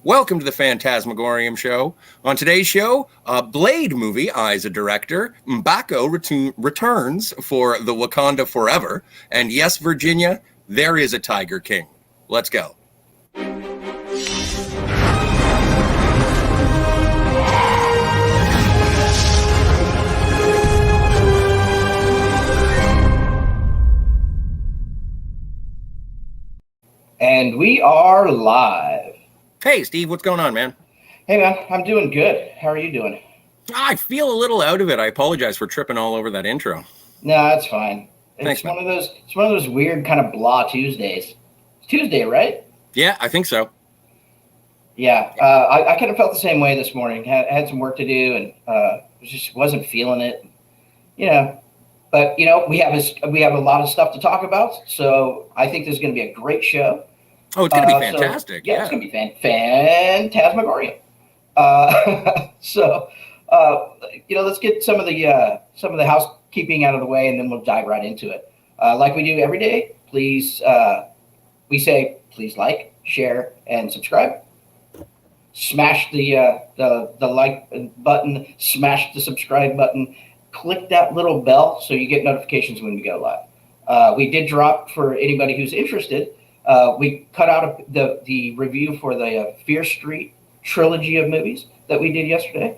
Welcome to the Fantasmagorium show. On today's show, a Blade movie eyes a director. M'Bako returns for the Wakanda Forever. And yes, Virginia, there is a Tiger King. Let's go. And we are live. Hey, Steve, what's going on, man? Hey, man, I'm doing good. How are you doing? I feel a little out of it. I apologize for tripping all over that intro. No, that's fine. Thanks, It's one of those weird kind of blah Tuesdays. It's Tuesday, right? Yeah, I think so. Yeah, I kind of felt the same way this morning. Had some work to do, and just wasn't feeling it. But we have a lot of stuff to talk about. So I think this is going to be a great show. Oh, it's going to be fantastic. So, it's going to be Fantasmagorium. Let's get some of the housekeeping out of the way, and then we'll dive right into it. Like we do every day, please, we say please like, share, and subscribe. Smash the like button, smash the subscribe button, click that little bell so you get notifications when we go live. We did drop, for anybody who's interested, we cut out the review for the Fear Street trilogy of movies that we did yesterday.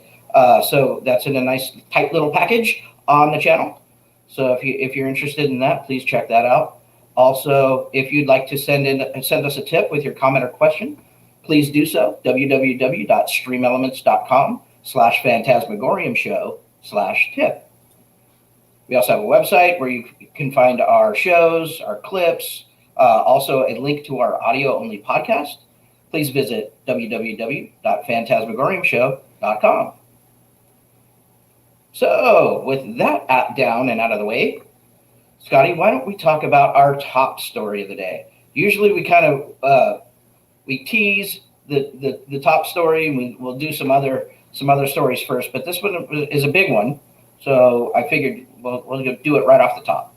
So that's in a nice tight little package on the channel. So if you're interested in that, please check that out. Also, if you'd like to send us a tip with your comment or question, please do so. www.streamelements.com/phantasmagoriumshow/tip. We also have a website where you can find our shows, our clips, also a link to our audio-only podcast. Please visit www.phantasmagoriumshow.com. So, with that down and out of the way, Scotty, why don't we talk about our top story of the day? Usually we kind of we tease the top story, and we'll do some other stories first, but this one is a big one, so I figured we'll do it right off the top.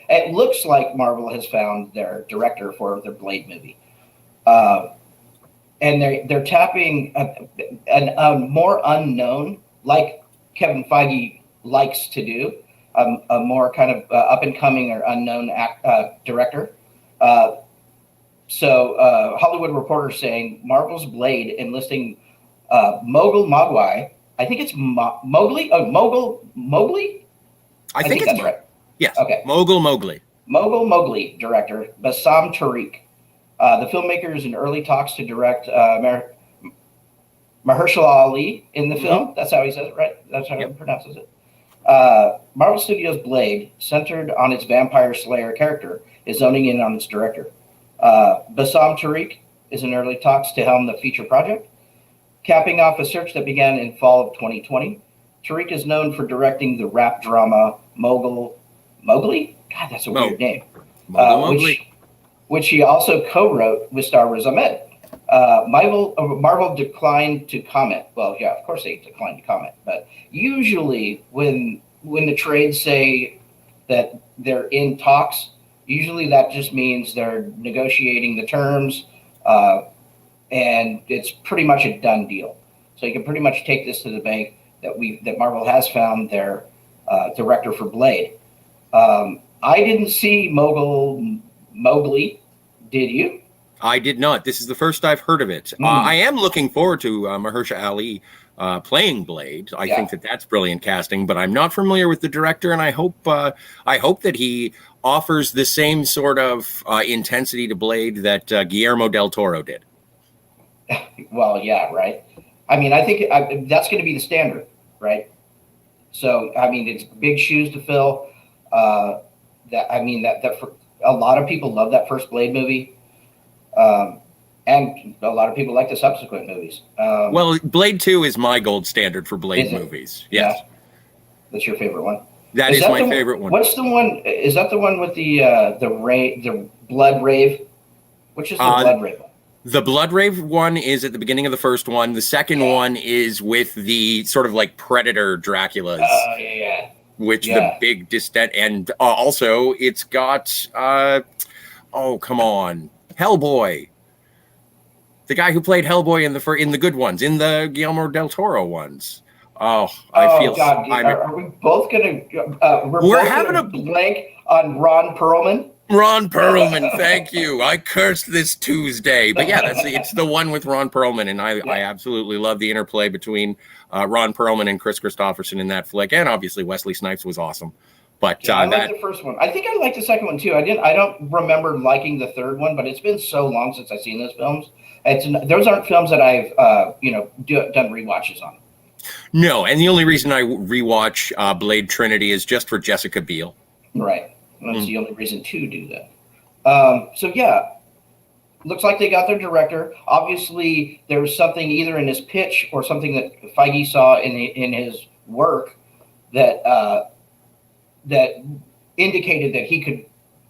It looks like Marvel has found their director for their Blade movie. And they're tapping a more unknown, like Kevin Feige likes to do, a more kind of up-and-coming or unknown director. So Hollywood Reporter saying Marvel's Blade enlisting Mogul Mogwai. I think it's Mowgli. Oh, Mowgli. I think that's right. Yes. Okay. Mogul Mowgli Mowgli director Bassam Tariq. The filmmaker is in early talks to direct Mahershala Ali in the film. That's how he says it, right? That's how he pronounces it. Marvel Studios' Blade, centered on its vampire slayer character, is zoning in on its director. Bassam Tariq is in early talks to helm the feature project, capping off a search that began in fall of 2020. Tariq is known for directing the rap drama Mowgli? God, that's a weird name. Which he also co-wrote with star Riz Ahmed. Marvel declined to comment. Well, yeah, of course they declined to comment. But usually when the trades say that they're in talks, usually that just means they're negotiating the terms, and it's pretty much a done deal. So you can pretty much take this to the bank that Marvel has found their director for Blade. I didn't see Mowgli. Did you? I did not. This is the first I've heard of it. I am looking forward to Mahershala Ali playing Blade. I think that's brilliant casting, but I'm not familiar with the director, and I hope that he offers the same sort of intensity to Blade that Guillermo del Toro did. Well, yeah, right. I mean, I think that's going to be the standard, right? So, I mean, it's big shoes to fill. That for a lot of people love that first Blade movie, and a lot of people like the subsequent movies. Well, Blade 2 is my gold standard for Blade movies. Yes. Yeah. That's your favorite one? That is my favorite one. What's the one? Is that the one with the blood rave? Which is the blood rave one? The Blood Rave one is at the beginning of the first one. The second one is with the sort of like Predator Draculas. Oh, yeah. Which the big distend, and also it's got oh come on, Hellboy. The guy who played Hellboy in the good ones, in the Guillermo del Toro ones. Oh, God! Are we both gonna? We're having gonna blank on Ron Perlman. Ron Perlman, thank you. I cursed this Tuesday, but yeah, it's the one with Ron Perlman, and I absolutely love the interplay between Ron Perlman and Chris Christopherson in that flick, and obviously Wesley Snipes was awesome. But I like the first one. I think I liked the second one too. I don't remember liking the third one, but it's been so long since I've seen those films. Those aren't films that I've done rewatches on. No, and the only reason I rewatch Blade Trinity is just for Jessica Biel. Right. That's the only reason to do that. So yeah, looks like they got their director. Obviously, there was something either in his pitch or something that Feige saw in his work that that indicated that he could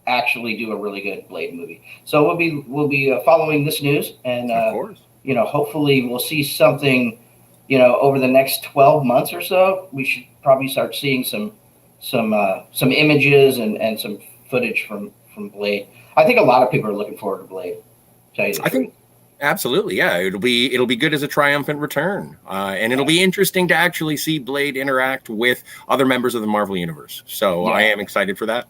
actually do a really good Blade movie. So we'll be following this news, and of course, hopefully we'll see something. Over the next 12 months or so, we should probably start seeing some images and some footage from Blade. I think a lot of people are looking forward to Blade. I think absolutely, yeah. It'll be good as a triumphant return, and it'll be interesting to actually see Blade interact with other members of the Marvel Universe. So I am excited for that.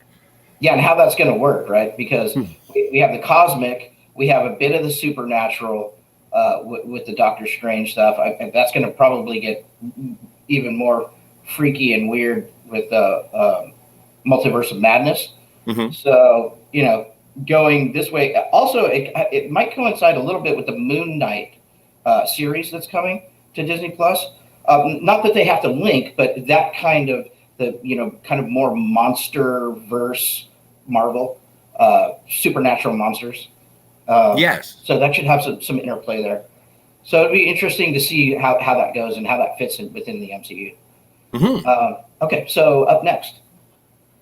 Yeah, and how that's going to work, right? Because we have the cosmic, we have a bit of the supernatural with the Doctor Strange stuff. And that's going to probably get even more freaky and weird with the Multiverse of Madness. Mm-hmm. So, going this way. Also, it might coincide a little bit with the Moon Knight series that's coming to Disney Plus. Not that they have to link, but that kind of more monster verse Marvel, supernatural monsters. Yes. So that should have some interplay there. So it'd be interesting to see how that goes and how that fits within the MCU. Mm-hmm. Okay, so up next,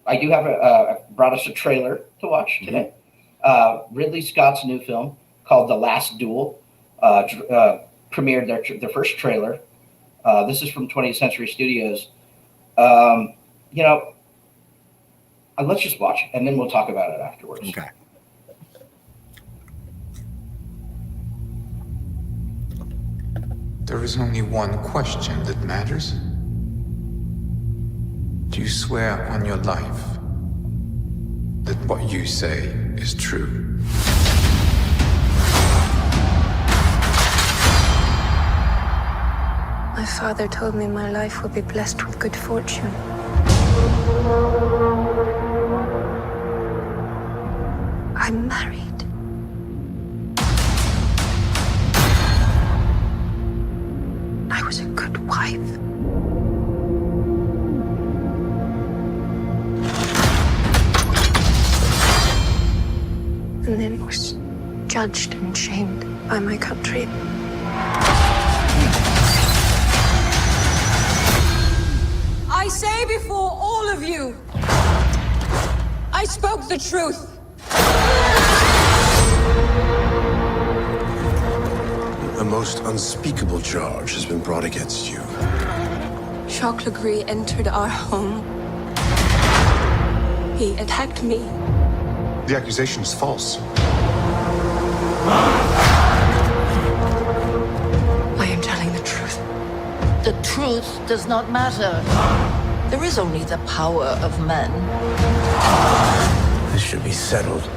I do have brought us a trailer to watch today. Ridley Scott's new film called The Last Duel premiered their first trailer. This is from 20th Century Studios. Let's just watch it, and then we'll talk about it afterwards. Okay. There is only one question that matters. Do you swear on your life that what you say is true? My father told me my life would be blessed with good fortune. I'm married. I was a good wife. And then was judged and shamed by my country. I say before all of you, I spoke the truth. A most unspeakable charge has been brought against you. Jacques Legree entered our home. He attacked me. The accusation is false. I am telling the truth. The truth does not matter. There is only the power of men. This should be settled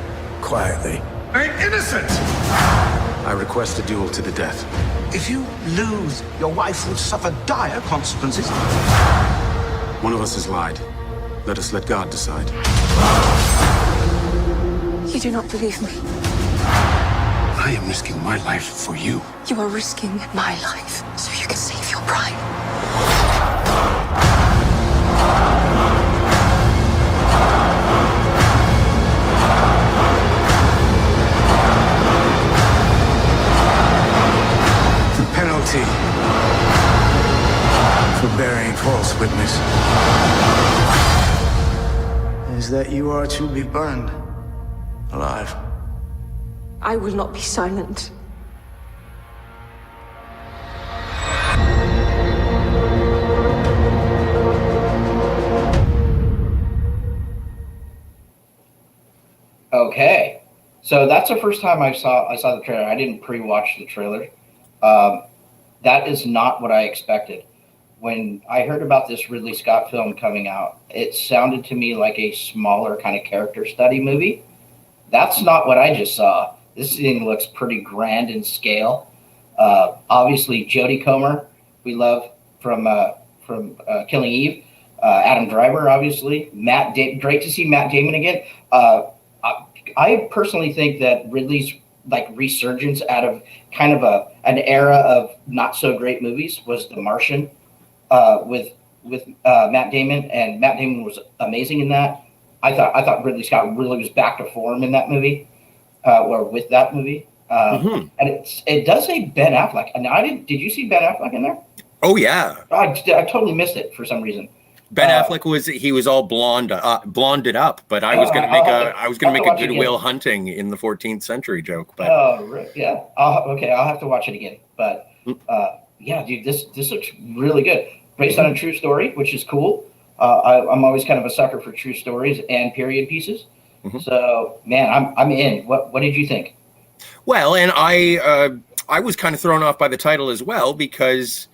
quietly. I'm innocent! I request a duel to the death. If you lose, your wife will suffer dire consequences. One of us has lied. Let us let God decide. You do not believe me. I am risking my life for you. You are risking my life so you can save your bride. The penalty for bearing false witness is that you are to be burned alive. I will not be silent. Okay, So that's the first time I saw the trailer. I didn't pre-watch the trailer. That is not what I expected. When I heard about this Ridley Scott film coming out, it sounded to me like a smaller kind of character study movie. That's not what I just saw. This thing looks pretty grand in scale. Obviously, Jodie Comer, we love from Killing Eve. Adam Driver, obviously. Great to see Matt Damon again. I personally think that Ridley's like resurgence out of kind of an era of not so great movies was The Martian with Matt Damon, and Matt Damon was amazing in that. I thought Ridley Scott really was back to form in that movie, or with that movie. And it does say Ben Affleck. And did you see Ben Affleck in there? Oh yeah, I totally missed it for some reason. Ben Affleck was all blonded up, but I was going to make a Goodwill Hunting in the 14th century joke. But yeah, I'll have to watch it again. But yeah, dude, this looks really good, based on a true story, which is cool. I'm always kind of a sucker for true stories and period pieces. So man, I'm in. What did you think? Well, and I was kind of thrown off by the title as well, because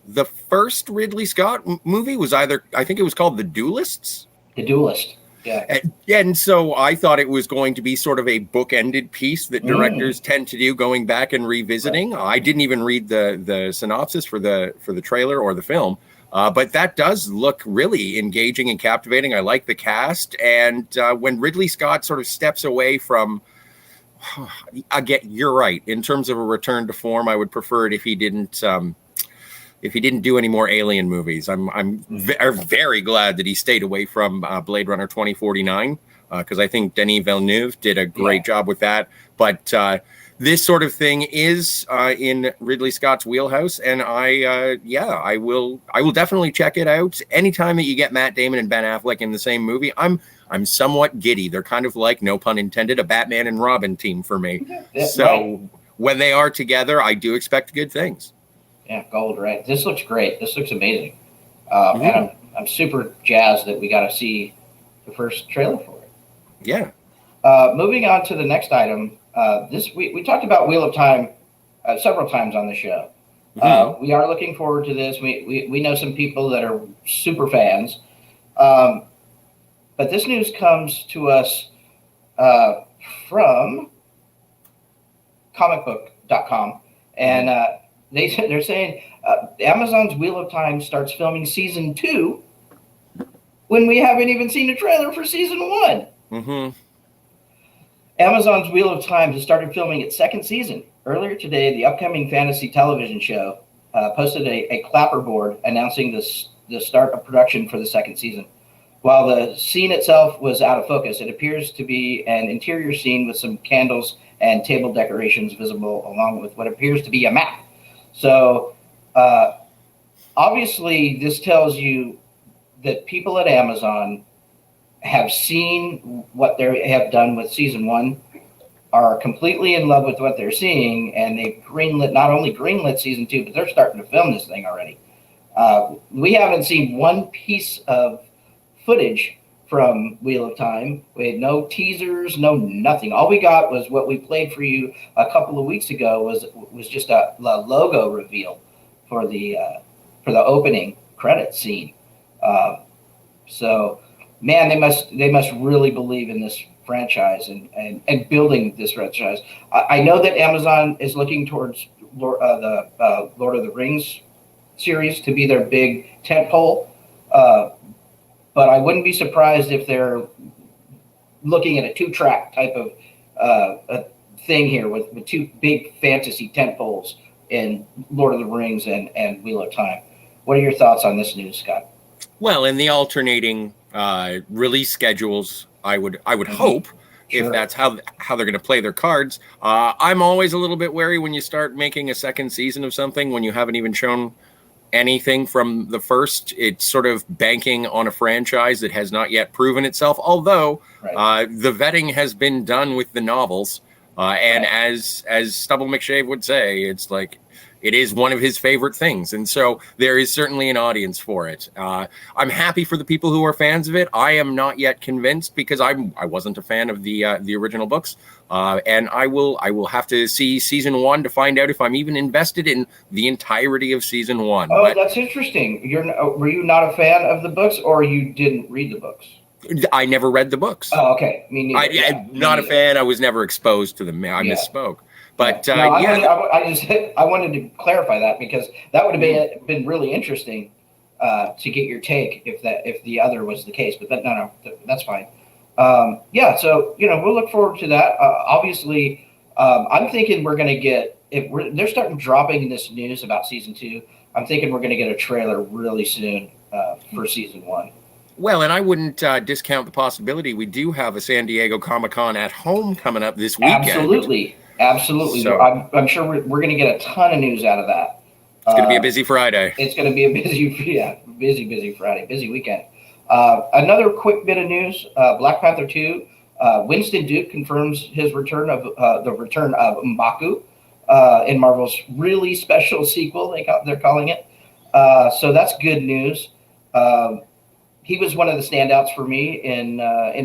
the first Ridley Scott movie was I think it was called The Duelists. The Duelist. Yeah. And so I thought it was going to be sort of a book-ended piece that directors tend to do, going back and revisiting. Right. I didn't even read the synopsis for the trailer or the film, but that does look really engaging and captivating. I like the cast, and when Ridley Scott sort of steps away from, you're right, in terms of a return to form, I would prefer it if he didn't do any more Alien movies. I'm very glad that he stayed away from Blade Runner 2049, because I think Denis Villeneuve did a great job with that. But this sort of thing is in Ridley Scott's wheelhouse, and I will definitely check it out. Anytime that you get Matt Damon and Ben Affleck in the same movie, I'm somewhat giddy. They're kind of like, no pun intended, a Batman and Robin team for me. So when they are together, I do expect good things. Yeah, gold, right? This looks great. This looks amazing. And I'm super jazzed that we got to see the first trailer for it. Yeah. Moving on to the next item. We talked about Wheel of Time several times on the show. We are looking forward to this. We know some people that are super fans. But this news comes to us from comicbook.com. And they're saying Amazon's Wheel of Time starts filming season 2 when we haven't even seen a trailer for season 1. Amazon's Wheel of Time has started filming its second season. Earlier today, the upcoming fantasy television show posted a clapperboard announcing the start of production for the second season. While the scene itself was out of focus, it appears to be an interior scene with some candles and table decorations visible, along with what appears to be a map. So obviously this tells you that people at Amazon have seen what they have done with season 1, are completely in love with what they're seeing, and they've not only greenlit season 2, but they're starting to film this thing already. We haven't seen one piece of footage from Wheel of Time. We had no teasers, no nothing. All we got was what we played for you a couple of weeks ago was just a logo reveal for the opening credit scene. So man, they must really believe in this franchise and building this franchise. I know that Amazon is looking towards the Lord of the Rings series to be their big tentpole. But I wouldn't be surprised if they're looking at a 2-track type of a thing here with 2 big fantasy tentpoles in Lord of the Rings and Wheel of Time. What are your thoughts on this news, Scott? Well, in the alternating release schedules, I would hope, if that's how they're going to play their cards. I'm always a little bit wary when you start making a second season of something when you haven't even shown anything from the first. It's sort of banking on a franchise that has not yet proven itself, although the vetting has been done with the novels, and as Stubble McShave would say, it's like it is one of his favorite things, and so there is certainly an audience for it. I'm happy for the people who are fans of it. I am not yet convinced because I wasn't a fan of the original books, And I will have to see season 1 to find out if I'm even invested in the entirety of season 1. Oh, but that's interesting. Were you not a fan of the books, or you didn't read the books? I never read the books. Oh, okay. Me neither. I'm not a fan. I was never exposed to them. I misspoke. But no, I wanted to clarify that, because that would have been really interesting to get your take if the other was the case. But no, that's fine. So we'll look forward to that. Obviously, I'm thinking we're going to get, they're starting dropping this news about season 2. I'm thinking we're going to get a trailer really soon for season 1. Well, and I wouldn't discount the possibility we do have a San Diego Comic-Con at home coming up this weekend. Absolutely. So, I'm sure we're going to get a ton of news out of that. It's going to be a busy Friday. It's going to be a busy Friday, busy weekend. Another quick bit of news: Black Panther 2. Winston Duke confirms his return of M'Baku in Marvel's really special sequel. They're calling it. So that's good news. He was one of the standouts for me in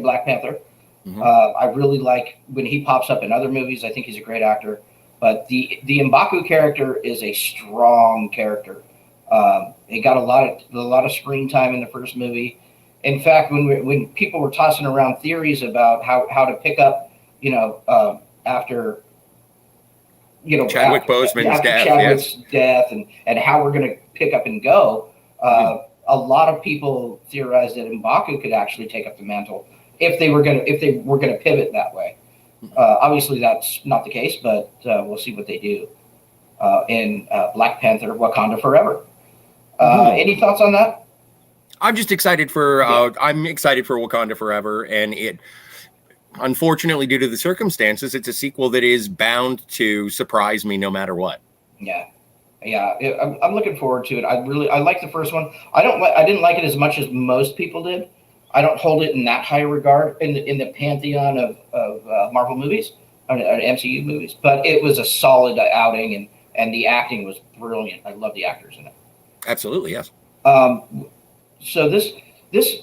Black Panther. Mm-hmm. I really like when he pops up in other movies. I think he's a great actor. But the M'Baku character is a strong character. He got a lot of screen time in the first movie. In fact, when people were tossing around theories about how to pick up, after Chadwick Boseman's death, Chadwick's death, and how we're going to pick up and go, a lot of people theorized that M'Baku could actually take up the mantle if they were going to pivot that way. Obviously, that's not the case, but we'll see what they do in Black Panther: Wakanda Forever. Any thoughts on that? I'm just excited for Wakanda Forever, and it, unfortunately, due to the circumstances, it's a sequel that is bound to surprise me no matter what. Yeah, I'm looking forward to it. I like the first one. I didn't like it as much as most people did. I don't hold it in that high regard in the pantheon of Marvel movies, or MCU movies. But it was a solid outing, and the acting was brilliant. I love the actors in it. Absolutely, yes. So this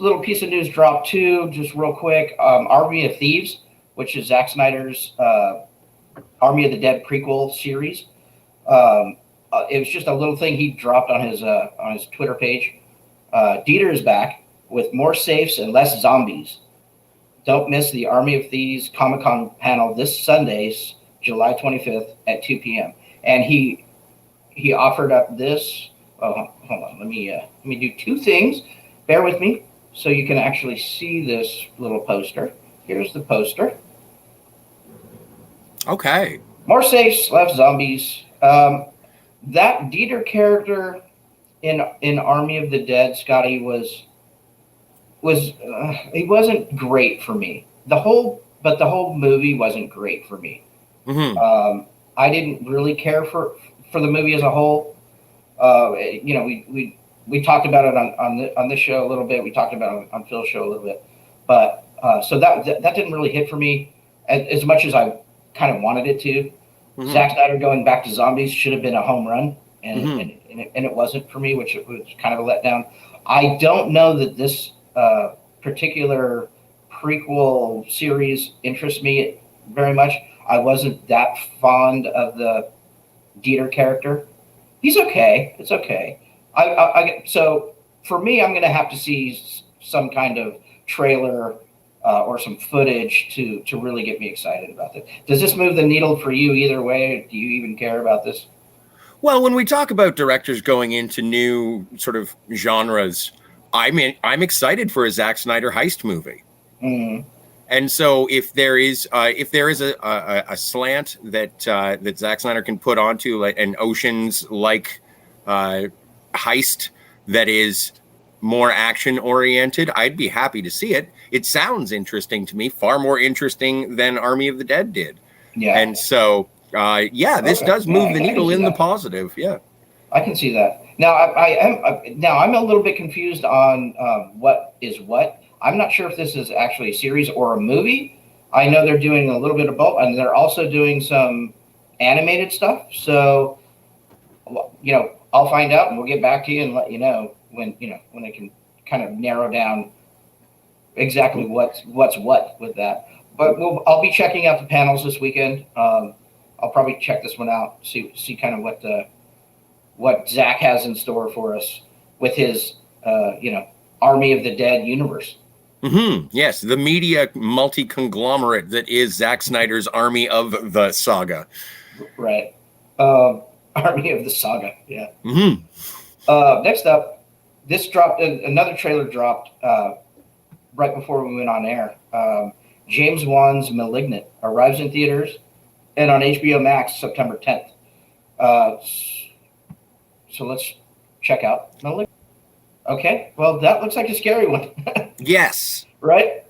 little piece of news dropped too, just real quick. Army of Thieves, which is Zack Snyder's Army of the Dead prequel series. It was just a little thing he dropped on his Twitter page. Dieter is back with more safes and less zombies. Don't miss the Army of Thieves Comic-Con panel this Sunday, July 25th at 2 p.m. And he offered up this. Oh, hold on. Let me do two things. Bear with me so you can actually see this little poster. Here's the poster. Okay. More safes, less zombies. That Dieter character in Army of the Dead, Scotty, he wasn't great for me. The whole movie wasn't great for me. Mm-hmm. I didn't really care for the movie as a whole. We talked about it on this show a little bit. We talked about it on Phil's show a little bit, but so that didn't really hit for me as much as I kind of wanted it to. Mm-hmm. Zack Snyder going back to zombies should have been a home run, and it wasn't for me, which was kind of a letdown. I don't know that this particular prequel series interests me very much. I wasn't that fond of the Dieter character. He's okay. It's okay. So for me, I'm going to have to see some kind of trailer or some footage to really get me excited about this. Does this move the needle for you either way? Do you even care about this? Well, when we talk about directors going into new sort of genres, I'm excited for a Zack Snyder heist movie. Mm-hmm. And so if there is a slant that Zack Snyder can put onto, like an Oceans-like heist that is more action oriented, I'd be happy to see it. It sounds interesting to me, far more interesting than Army of the Dead did. Yeah. And so this does move the needle in the positive. Yeah. I can see that. Now I'm a little bit confused on what is what. I'm not sure if this is actually a series or a movie. I know they're doing a little bit of both, and they're also doing some animated stuff. So, I'll find out, and we'll get back to you and let you know when I can kind of narrow down exactly what's what with that. but I'll be checking out the panels this weekend. I'll probably check this one out, see kind of what Zach has in store for us with his Army of the Dead universe. Mm-hmm. Yes, the media multi-conglomerate that is Zack Snyder's Army of the Saga. Right. Army of the Saga, yeah. Mm-hmm. Next up, this dropped, another trailer dropped right before we went on air. James Wan's Malignant arrives in theaters and on HBO Max September 10th. So let's check out Malignant. Okay, well, that looks like a scary one. Yes. Right?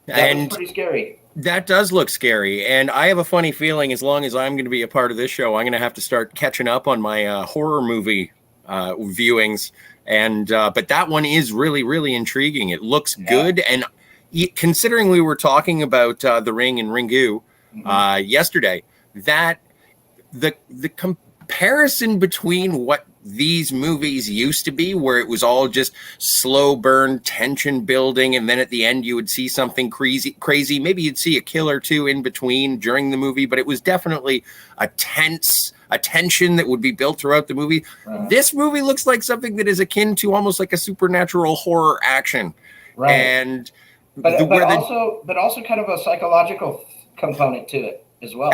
That looks pretty scary. That does look scary, and I have a funny feeling as long as I'm going to be a part of this show, I'm going to have to start catching up on my horror movie viewings. And but that one is really, really intriguing. It looks good, and considering we were talking about The Ring and Ringu yesterday, that the comparison between what these movies used to be, where it was all just slow burn, tension building, and then at the end you would see something crazy. Maybe you'd see a kill or two in between during the movie, but it was definitely a tension that would be built throughout the movie. This movie looks like something that is akin to almost like a supernatural horror action. Right. And but also kind of a psychological component to it as well.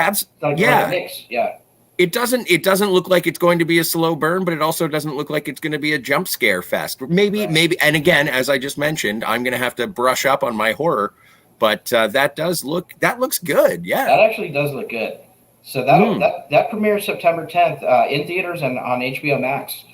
It doesn't look like it's going to be a slow burn, but it also doesn't look like it's going to be a jump scare fest. Maybe. And again, as I just mentioned, I'm going to have to brush up on my horror, but that looks good. Yeah, that actually does look good. So that premieres September 10th in theaters and on HBO Max.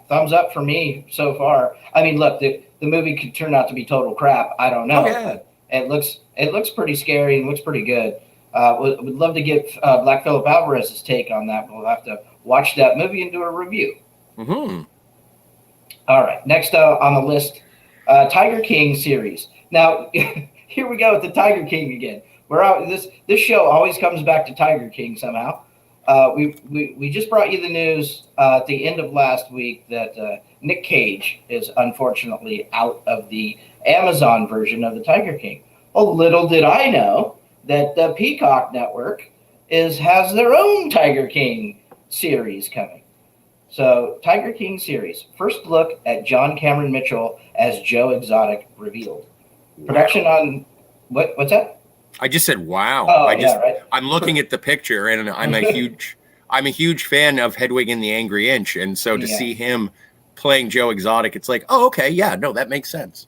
Thumbs up for me so far. I mean, look, the movie could turn out to be total crap. I don't know. But it looks pretty scary and looks pretty good. Would love to get Black Phillip Alvarez's take on that. We'll have to watch that movie and do a review. Mm-hmm. All right. Next on the list, Tiger King series. Now, here we go with the Tiger King again. We're out. This show always comes back to Tiger King somehow. We just brought you the news at the end of last week that Nick Cage is unfortunately out of the Amazon version of the Tiger King. Well, little did I know that the Peacock Network has their own Tiger King series coming. So, Tiger King series. First look at John Cameron Mitchell as Joe Exotic revealed. Production on what's that? I just said wow. Right. I'm looking at the picture, and I'm a huge fan of Hedwig and the Angry Inch, and so to see him playing Joe Exotic, it's like, oh, okay, yeah, no, that makes sense.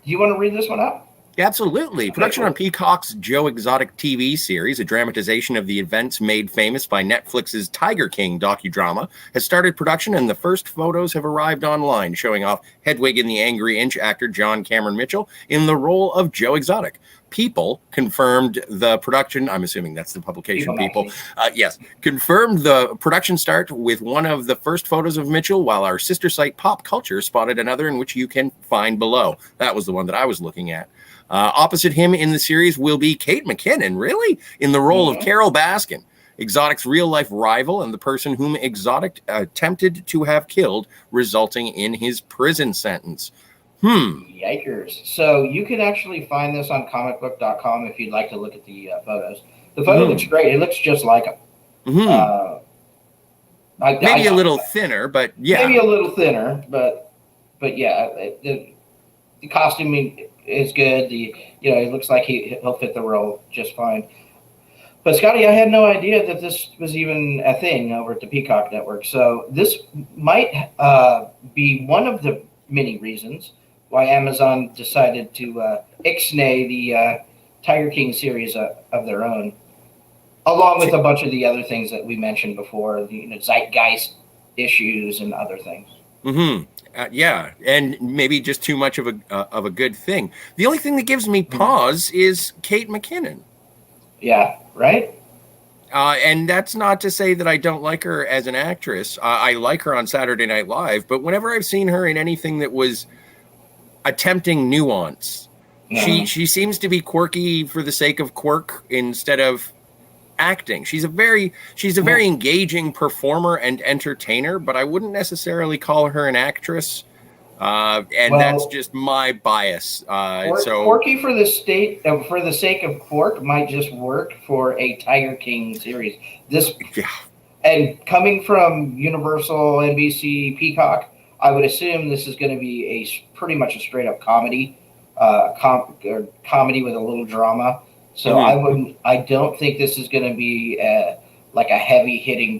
Do you want to read this one out? Absolutely. Production on Peacock's Joe Exotic TV series, a dramatization of the events made famous by Netflix's Tiger King docudrama, has started production, and the first photos have arrived online, showing off Hedwig and the Angry Inch actor John Cameron Mitchell in the role of Joe Exotic. People confirmed the production. I'm assuming that's the publication People. Yes. Confirmed the production start with one of the first photos of Mitchell, while our sister site Pop Culture spotted another in which you can find below. That was the one that I was looking at. Opposite him in the series will be Kate McKinnon, really? In the role of Carol Baskin, Exotic's real-life rival and the person whom Exotic attempted to have killed, resulting in his prison sentence. Yikers. So you can actually find this on comicbook.com if you'd like to look at the photos. The photo looks great. It looks just like him. Maybe a little thinner, but yeah. Maybe a little thinner, but yeah, the costuming is good. It looks like he'll fit the role just fine. But Scotty, I had no idea that this was even a thing over at the Peacock Network. So this might be one of the many reasons why Amazon decided to ixnay the Tiger King series of their own, along with a bunch of the other things that we mentioned before, the zeitgeist issues and other things. Yeah, and maybe just too much of a good thing. The only thing that gives me pause is Kate McKinnon. Yeah, right? And that's not to say that I don't like her as an actress. I like her on Saturday Night Live, but whenever I've seen her in anything that was attempting nuance, she seems to be quirky for the sake of quirk instead of acting. She's a very engaging performer and entertainer, but I wouldn't necessarily call her an actress And that's just my bias. Quirky for the sake of quirk might just work for a Tiger King series. And coming from Universal, NBC, Peacock, I would assume this is going to be pretty much a straight up comedy, comedy with a little drama. So I don't think this is going to be like a heavy hitting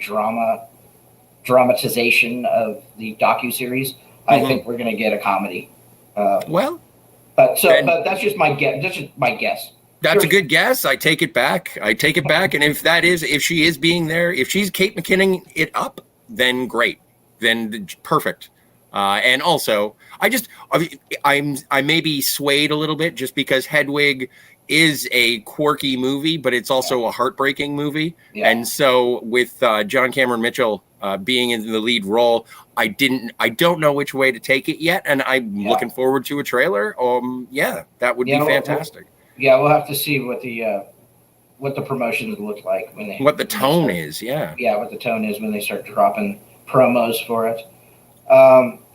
dramatization of the docuseries. I think we're going to get a comedy. But that's just my guess. That's just my guess. That's a good guess. I take it back. And if she is being there, if she's Kate McKinnon it up, then great. Then perfect. And also, I may be swayed a little bit just because Hedwig is a quirky movie, but it's also a heartbreaking movie. Yeah. And so with John Cameron Mitchell being in the lead role, I don't know which way to take it yet, and I'm looking forward to a trailer. That would be fantastic. We'll have to see what the promotions look like when what the tone is. What the tone is when they start dropping promos for it.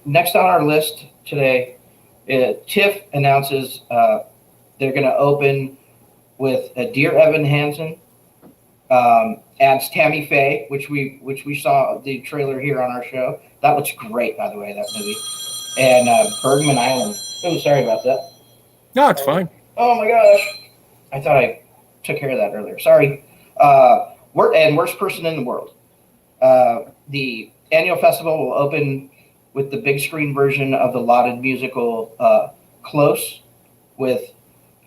Next on our list today, TIFF announces they're going to open with Dear Evan Hansen, adds Tammy Faye, which we saw the trailer here on our show. That looks great, by the way, that movie. And Bergman Island. Oh, sorry about that. No, it's fine. Oh my gosh. I thought I took care of that earlier. Sorry. Worst Person in the World. The annual festival will open with the big screen version of the lauded musical Close with,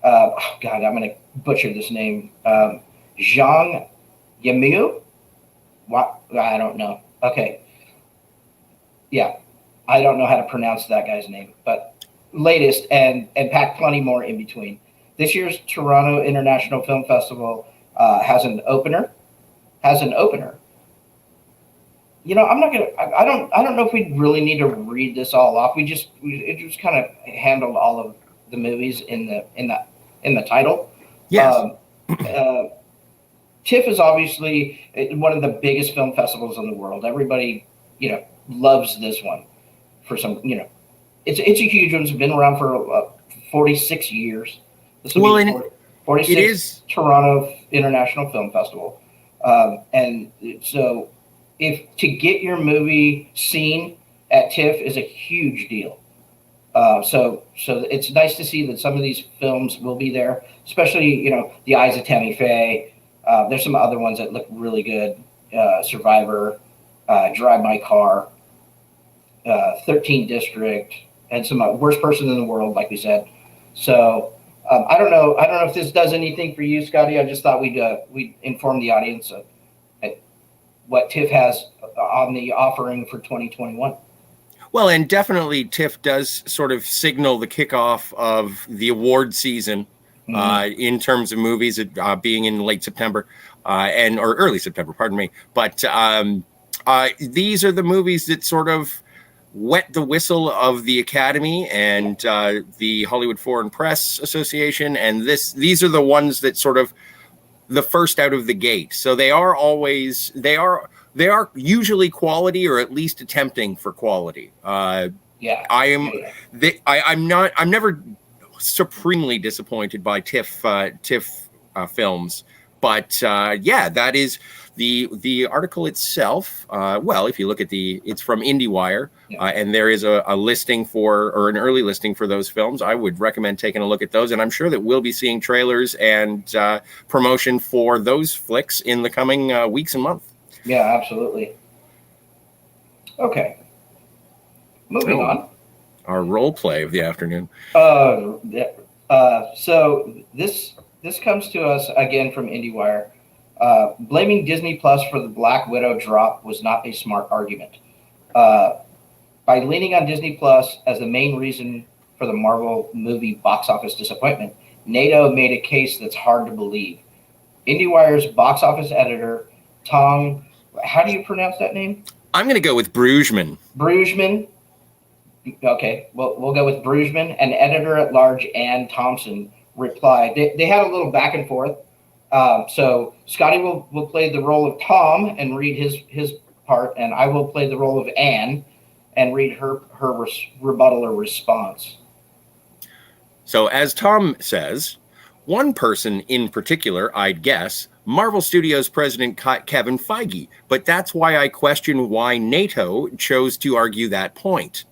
I'm going to butcher this name, Zhang Yimou? What? I don't know. Okay. Yeah. I don't know how to pronounce that guy's name, but latest and pack plenty more in between. This year's Toronto International Film Festival has an opener. You know, I don't know if we really need to read this all off. It just kind of handled all of the movies in the title. Yes. TIFF is obviously one of the biggest film festivals in the world. Everybody, loves this one for some, it's a huge one. It's been around for 46 years. This will be 46 it is Toronto International Film Festival. And so to get your movie seen at TIFF is a huge deal. So it's nice to see that some of these films will be there, especially, The Eyes of Tammy Faye. There's some other ones that look really good. Survivor, Drive My Car, 13 District, and some Worst Person in the World, like we said. So I don't know if this does anything for you, Scotty. I just thought we'd inform the audience of what TIFF has on the offering for 2021. Well, and definitely TIFF does sort of signal the kickoff of the award season in terms of movies being in late September or early September, pardon me. But these are the movies that sort of wet the whistle of the Academy and the Hollywood Foreign Press Association, and these are the ones that sort of the first out of the gate. So they are usually quality, or at least attempting for quality. I'm never supremely disappointed by TIFF films, but that is the article itself. If you look at it's from IndieWire, and there is a listing or an early listing for those films. I would recommend taking a look at those, and I'm sure that we'll be seeing trailers and promotion for those flicks in the coming weeks and months. Yeah, absolutely. Okay. Moving on. Our role play of the afternoon. So this comes to us again from IndieWire. Blaming Disney Plus for the Black Widow drop was not a smart argument. By leaning on Disney Plus as the main reason for the Marvel movie box office disappointment, NATO made a case that's hard to believe. IndieWire's box office editor, Tom, how do you pronounce that name? I'm going to go with Brugman. Brugman. Okay, well, we'll go with Brugman. And editor-at-large Ann Thompson replied. They had a little back and forth. So Scotty will play the role of Tom and read his part, and I will play the role of Anne. and read her rebuttal or response. So as Tom says, one person in particular, I'd guess, Marvel Studios president Kevin Feige, but that's why I question why NATO chose to argue that point.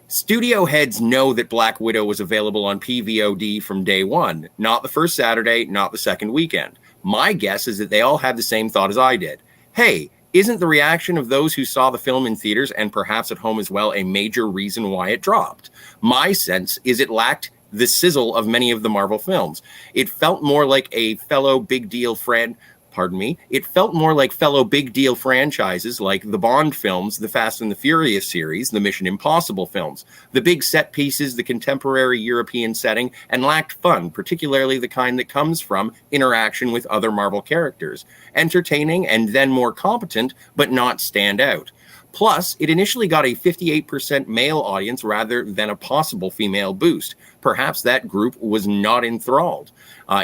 Studio heads know that Black Widow was available on PVOD from day one, not the first Saturday, not the second weekend. My guess is that they all had the same thought as I did. Hey, isn't the reaction of those who saw the film in theaters and perhaps at home as well a major reason why it dropped? My sense is it lacked the sizzle of many of the Marvel films. It felt more like a fellow big deal It felt more like fellow big deal franchises like the Bond films, the Fast and the Furious series, the Mission Impossible films, the big set pieces, the contemporary European setting, and lacked fun, particularly the kind that comes from interaction with other Marvel characters. Entertaining and then more competent, but not stand out. Plus, it initially got a 58% male audience rather than a possible female boost. Perhaps that group was not enthralled.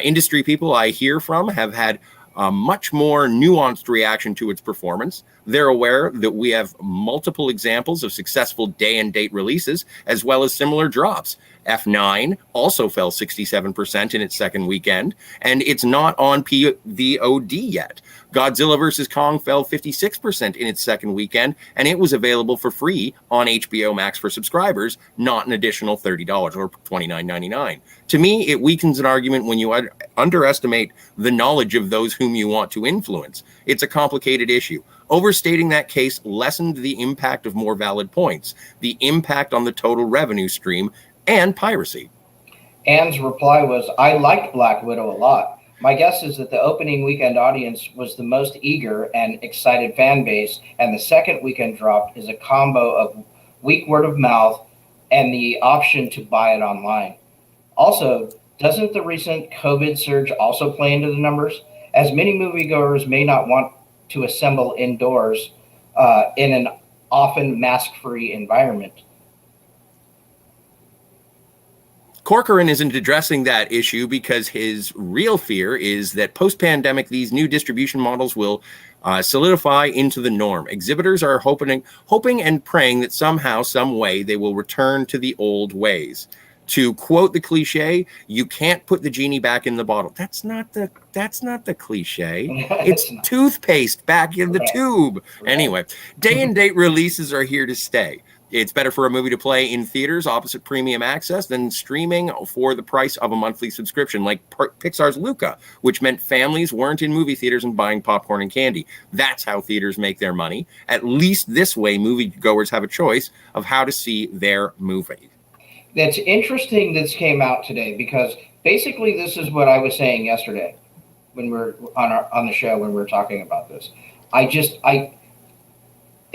Industry people I hear from have had a much more nuanced reaction to its performance. They're aware that we have multiple examples of successful day-and-date releases, as well as similar drops. F9 also fell 67% in its second weekend, and it's not on PVOD yet. Godzilla vs. Kong fell 56% in its second weekend, and it was available for free on HBO Max for subscribers, not an additional $30 or $29.99. To me, it weakens an argument when you underestimate the knowledge of those whom you want to influence. It's a complicated issue. Overstating that case lessened the impact of more valid points, the impact on the total revenue stream, and piracy. Anne's reply was, I liked Black Widow a lot. My guess is that the opening weekend audience was the most eager and excited fan base, and the second weekend drop is a combo of weak word of mouth and the option to buy it online. Also, doesn't the recent COVID surge also play into the numbers? As many moviegoers may not want to assemble indoors in an often mask-free environment. Corcoran isn't addressing that issue because his real fear is that post-pandemic, these new distribution models will solidify into the norm. Exhibitors are hoping and praying that somehow, some way, they will return to the old ways. To quote the cliche, you can't put the genie back in the bottle. That's not the cliche. It's toothpaste back in the tube. Right. Anyway, day and date releases are here to stay. It's better for a movie to play in theaters opposite premium access than streaming for the price of a monthly subscription, like Pixar's Luca, which meant families weren't in movie theaters and buying popcorn and candy. That's how theaters make their money. At least this way, moviegoers have a choice of how to see their movie. That's interesting this came out today, because basically this is what I was saying yesterday when we were on the show when we were talking about this.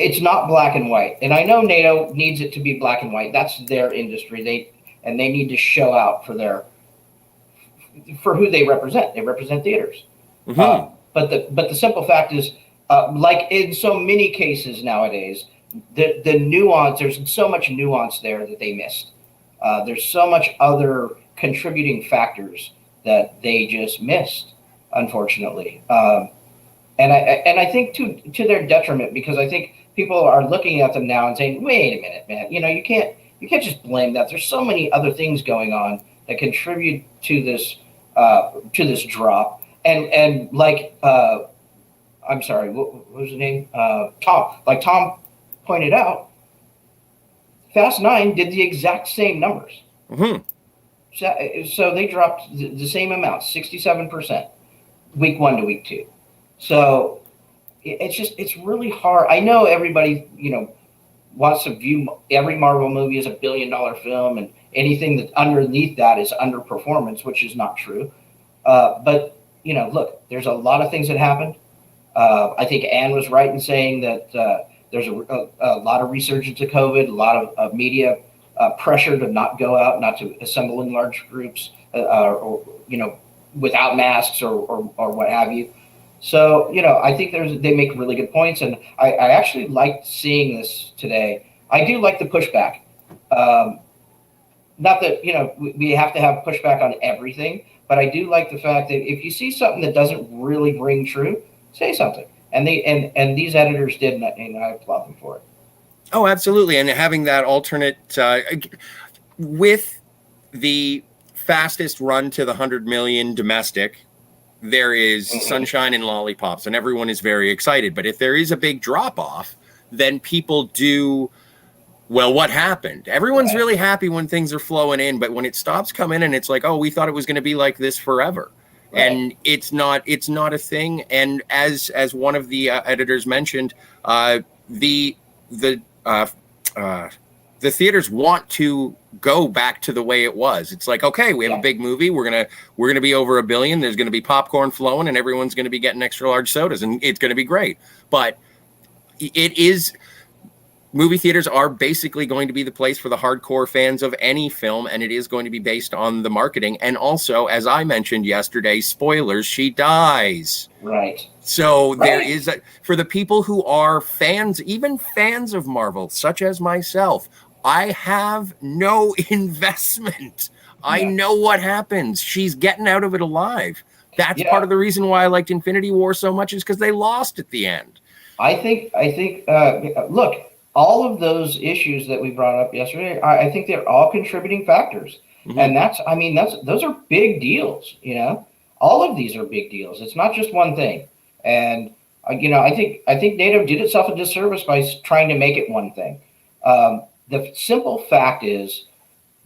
It's not black and white. And I know NATO needs it to be black and white. That's their industry. They need to show out for who they represent. They represent theaters. Mm-hmm. But the simple fact is, like in so many cases nowadays, the nuance, there's so much nuance there that they missed. There's so much other contributing factors that they just missed, unfortunately. And I think to their detriment, because I think people are looking at them now and saying, wait a minute, man, you can't just blame that. There's so many other things going on that contribute to this drop. And like, I'm sorry, what was his name? Tom. Like Tom pointed out, Fast 9 did the exact same numbers. Mm-hmm. So they dropped the same amount, 67%, week 1 to week 2. So it's really hard. I know everybody, wants to view every Marvel movie as $1 billion film, and anything that underneath that is underperformance, which is not true. But look, there's a lot of things that happened. I think Anne was right in saying that there's a lot of resurgence of COVID, a lot of media pressure to not go out, not to assemble in large groups, or without masks or what have you. So, I think they make really good points, and I actually liked seeing this today. I do like the pushback. Not that, we have to have pushback on everything, but I do like the fact that if you see something that doesn't really ring true, say something. And these editors did, and I applaud them for it. Oh, absolutely. And having that alternate with the fastest run to the 100 million domestic, there is sunshine and lollipops, and everyone is very excited. But if there is a big drop off, then people do. Well, what happened? Everyone's really happy when things are flowing in, but when it stops coming in, it's like, oh, we thought it was going to be like this forever. Right. And it's not a thing. And as one of the editors mentioned, the theaters want to go back to the way it was. It's like, okay, we have a big movie. We're gonna be over $1 billion. There's gonna be popcorn flowing, and everyone's gonna be getting extra large sodas, and it's gonna be great. But it is. Movie theaters are basically going to be the place for the hardcore fans of any film, and it is going to be based on the marketing. And also, as I mentioned yesterday, spoilers, she dies. Right. So there is, for the people who are fans, even fans of Marvel, such as myself, I have no investment. I know what happens. She's getting out of it alive. That's part of the reason why I liked Infinity War so much, is because they lost at the end. I think, look, all of those issues that we brought up yesterday, I think they're all contributing factors. And those are big deals, you know. All of these are big deals. It's not just one thing. And, I think NATO did itself a disservice by trying to make it one thing. The simple fact is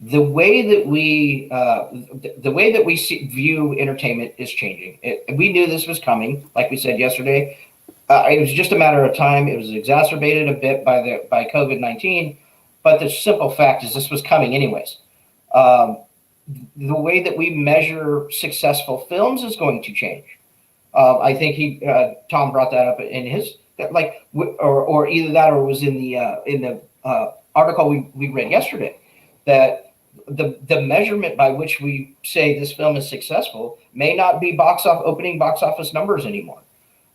the way that we view entertainment is changing. We knew this was coming, like we said yesterday. It was just a matter of time. It was exacerbated a bit by COVID-19, but the simple fact is this was coming anyways. The way that we measure successful films is going to change. I think Tom brought that up in his or either that or it was in the article we read yesterday, that the measurement by which we say this film is successful may not be opening box office numbers anymore.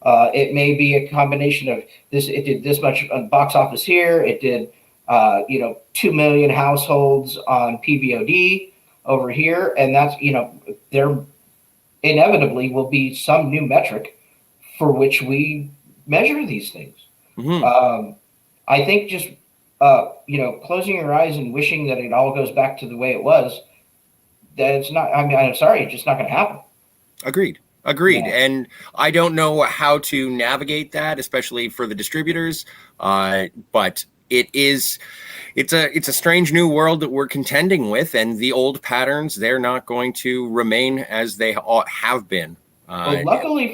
It may be a combination of this. It did this much on box office here. It did, 2 million households on PVOD over here, and that's there inevitably will be some new metric for which we measure these things. I think just closing your eyes and wishing that it all goes back to the way it was, that it's not. I'm sorry, it's just not going to happen. Agreed. Yeah. And I don't know how to navigate that, especially for the distributors. But it's a strange new world that we're contending with, and the old patterns, they're not going to remain as they have been. Well, luckily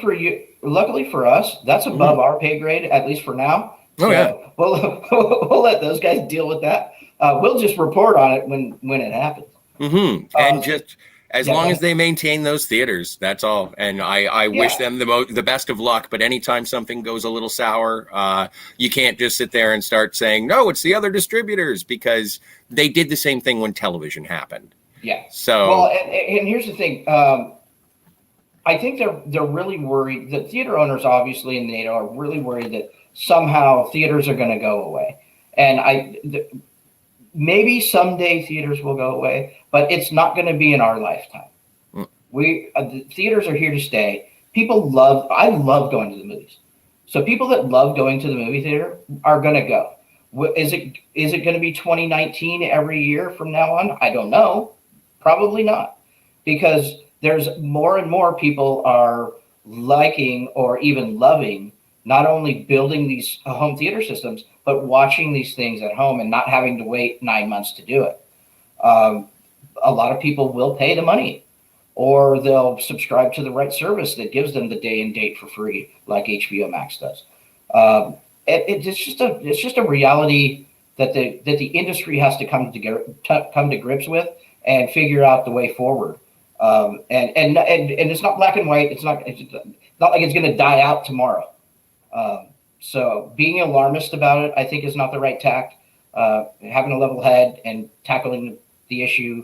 for us, that's above our pay grade, at least for now. So we'll let those guys deal with that. We'll just report on it when it happens. And just as long as they maintain those theaters, that's all. And I wish them the best of luck. But anytime something goes a little sour, you can't just sit there and start saying, no, it's the other distributors, because they did the same thing when television happened. Yeah. So, well, and here's the thing. I think they're really worried. The theater owners, obviously, in NATO are really worried that somehow theaters are going to go away. And maybe someday theaters will go away, but it's not going to be in our lifetime. The theaters are here to stay. I love going to the movies. So people that love going to the movie theater are going to go. Is it going to be 2019 every year from now on? I don't know. Probably not, because there's more and more people are liking or even loving not only building these home theater systems, but watching these things at home and not having to wait 9 months to do it. A lot of people will pay the money, or they'll subscribe to the right service that gives them the day and date for free, like HBO Max does. It's just a reality that the industry has to come to grips with and figure out the way forward. And it's not black and white. It's not like it's going to die out tomorrow. So being alarmist about it, I think, is not the right tact. Having a level head and tackling the issue,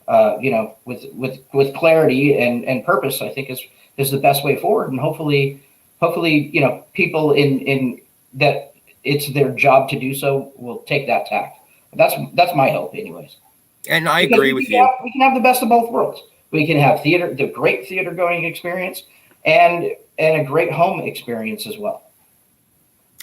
with clarity and purpose, I think is the best way forward. And hopefully, people in that it's their job to do so will take that tact. That's my hope, anyways. And I agree with you. We can have the best of both worlds. We can have the great theater going experience, and a great home experience as well.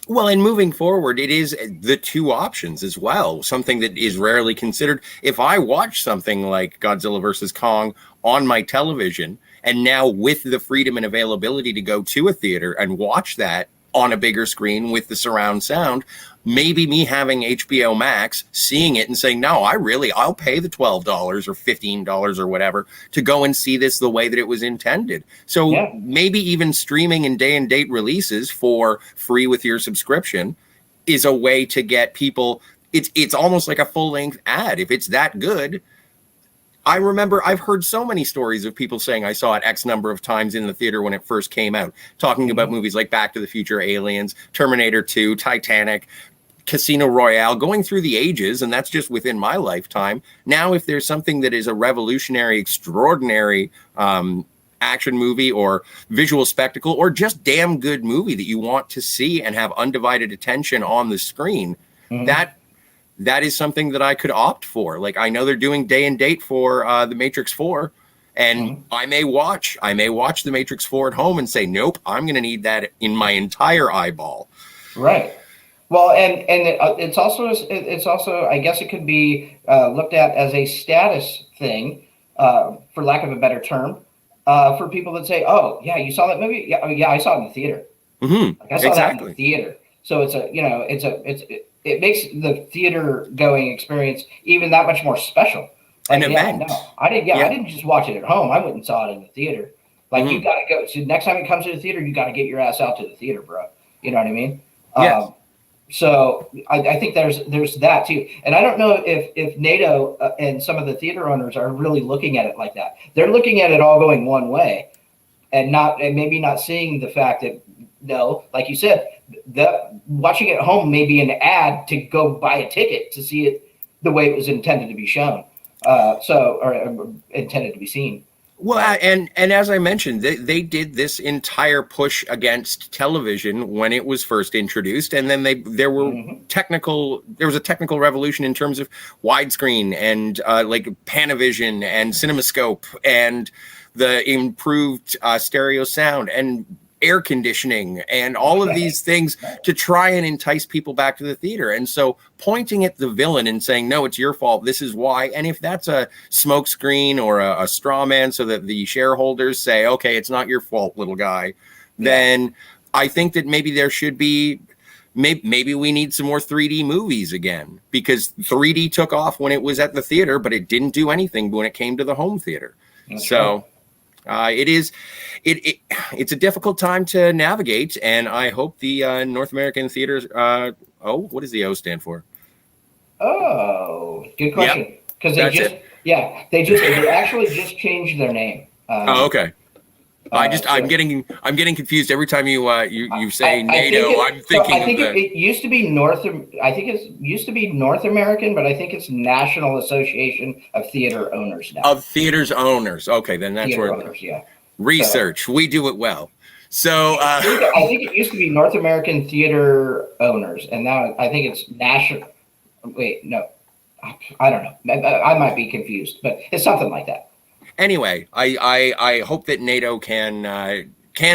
Well, and moving forward, it is the two options as well, something that is rarely considered. If I watch something like Godzilla versus Kong on my television, and now with the freedom and availability to go to a theater and watch that on a bigger screen with the surround sound, maybe me having HBO Max, seeing it and saying, no, I'll pay the $12 or $15 or whatever to go and see this the way that it was intended. So maybe even streaming and day and date releases for free with your subscription is a way to get people. It's almost like a full length ad. If it's that good, I remember I've heard so many stories of people saying I saw it X number of times in the theater when it first came out, talking about movies like Back to the Future, Aliens, Terminator 2, Titanic, Casino Royale, going through the ages, and that's just within my lifetime. Now, if there's something that is a revolutionary, extraordinary action movie or visual spectacle or just damn good movie that you want to see and have undivided attention on the screen, that is something that I could opt for. Like, I know they're doing day and date for The Matrix 4, and I may watch The Matrix 4 at home and say, nope, I'm going to need that in my entire eyeball. Right. Well, and it's also I guess it could be looked at as a status thing, for lack of a better term, for people that say, oh yeah, you saw that movie? Yeah, I saw it in the theater. Like, I saw that in the theater. So it makes the theater going experience even that much more special. Like, An event. No, I didn't just watch it at home. I went and saw it in the theater. Like, you got to go. So next time it comes to the theater, you got to get your ass out to the theater, bro. You know what I mean? Yes. So I think there's that too. And I don't know if NATO and some of the theater owners are really looking at it like that. They're looking at it all going one way and maybe not seeing the fact that, no, like you said, that watching it at home may be an ad to go buy a ticket to see it the way it was intended to be shown. Or intended to be seen. Well, and as I mentioned, they did this entire push against television when it was first introduced, and then there was a technical revolution in terms of widescreen and like Panavision and CinemaScope and the improved stereo sound and air conditioning and all of these things to try and entice people back to the theater. And so pointing at the villain and saying, no, it's your fault, this is why. And if that's a smoke screen or a straw man so that the shareholders say, okay, it's not your fault, little guy, then I think that maybe there should be, maybe we need some more 3D movies again, because 3D took off when it was at the theater, but it didn't do anything when it came to the home theater. That's so right. It's a difficult time to navigate, and I hope the North American theaters. What does the O stand for? Oh, good question. Because they actually just changed their name. Okay. I'm getting confused every time you say NATO. I'm thinking it used to be it used to be North American, but I think it's National Association of Theater Owners now. Of theaters owners. Okay, then that's theater where owners, yeah. Research. We do it well. So I think it used to be North American Theater Owners, and now I think it's National. Wait, no, I don't know. I might be confused, but it's something like that. Anyway, I hope that NATO can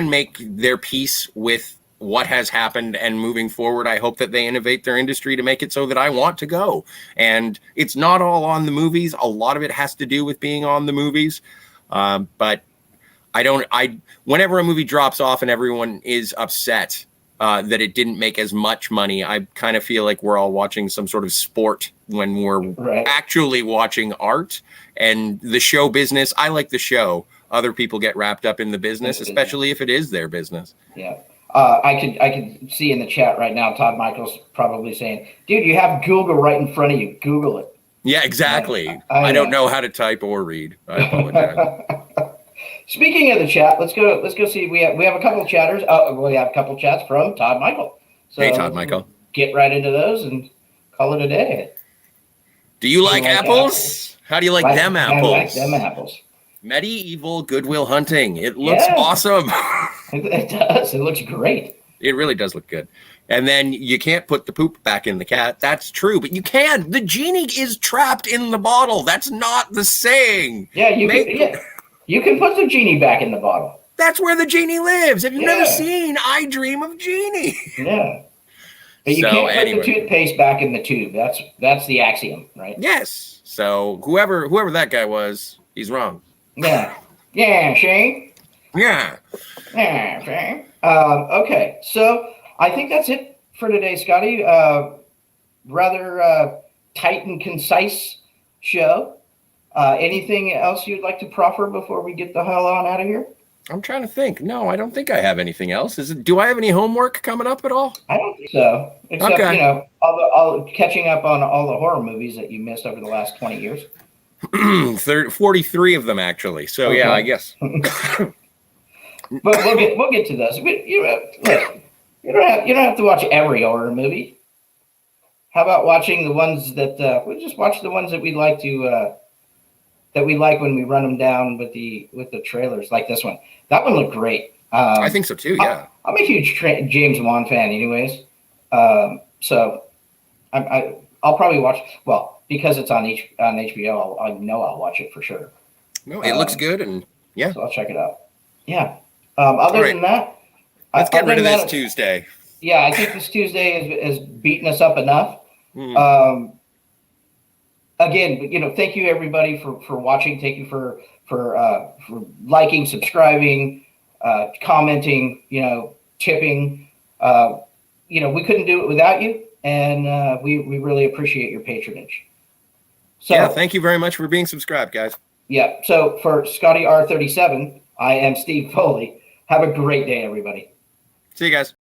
make their peace with what has happened, and moving forward, I hope that they innovate their industry to make it so that I want to go. And it's not all on the movies. A lot of it has to do with being on the movies. But whenever a movie drops off and everyone is upset that it didn't make as much money, I kind of feel like we're all watching some sort of sport when we're actually watching art. And the show business, I like the show. Other people get wrapped up in the business, especially if it is their business. Yeah. I can see in the chat right now, Todd Michael's probably saying, dude, you have Google right in front of you. Google it. Yeah, exactly. I don't know how to type or read. I apologize. Speaking of the chat, let's go see. We have a couple of chatters. We have a couple of chats from Todd Michael. So hey, Todd Michael. Get right into those and call it a day. Do you like apples? How do you like them apples? I like them apples. Medieval Good Will Hunting. It looks awesome. It does. It looks great. It really does look good. And then you can't put the poop back in the cat. That's true, but you can. The genie is trapped in the bottle. That's not the saying. Yeah, you can put the genie back in the bottle. That's where the genie lives. Have you never seen I Dream of Jeannie? Yeah. But you So, can't put anyway. the toothpaste back in the tube. That's the axiom, right? Yes. So whoever that guy was, he's wrong. Yeah. Yeah, Shane. Yeah. Yeah, Shane. Okay, so I think that's it for today, Scotty. Rather tight and concise show. Anything else you'd like to proffer before we get the hell on out of here? I'm trying to think. No, I don't think I have anything else. Do I have any homework coming up at all? I don't think so. Except, Okay. you know, all catching up on all the horror movies that you missed over the last 20 years. 43 of them, actually. So, Okay. yeah, I guess. But we'll get to those. Look, you don't have to watch every horror movie. How about watching the ones that we'll just watch the ones that we like to that we like when we run them down with the trailers, like this one. That one looked great. I think so too. Yeah. I'm a huge James Wan fan, anyways. So I'll probably watch. Well, because it's on HBO, I know I'll watch it for sure. No, it looks good, and yeah. So I'll check it out. Yeah. Other than that, let's get rid of this that, Tuesday. Yeah, I think this Tuesday is beating us up enough. Again, you know, thank you everybody for watching. Thank you for liking, subscribing, commenting, you know, tipping. You know, we couldn't do it without you, and we really appreciate your patronage. So, yeah, thank you very much for being subscribed, guys. Yeah. So for Scotty R37, I am Steve Foley. Have a great day, everybody. See you guys.